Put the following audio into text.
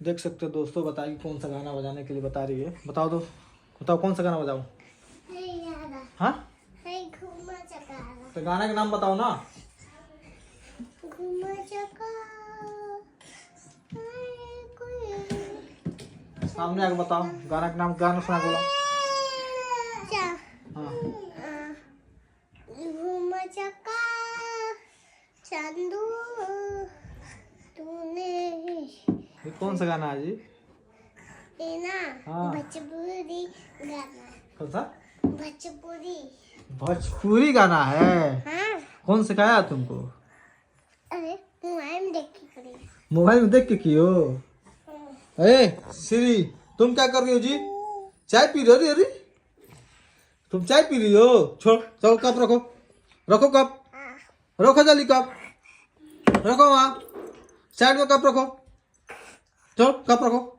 देख सकते हो दोस्तों, बताइए कौन सा गाना बजाने के लिए बता रही है। बताओ तो, बताओ कौन सा गाना बजाऊं? हाँ तो गाना का नाम बताओ ना। सामने आके बताओ गाना का नाम, गाना सुना बोलो। हाँ चंदू तूने ये कौन सा गाना है जी? हाँ भोजपुरी गाना। कौन सा? भोजपुरी। भोजपुरी गाना है? हाँ। कौन सिखाया तुमको? अरे मोबाइल में देख के करी। मोबाइल में देख के कियो? ए श्री, तुम क्या कर रही हो जी? चाय पी रही हो? अरे तुम चाय पी रही हो? छोड़, चलो कप रखो, रखो कप, रखो जल्दी कप, रखो वहाँ साइड में कप रखो, चलो कप रखो।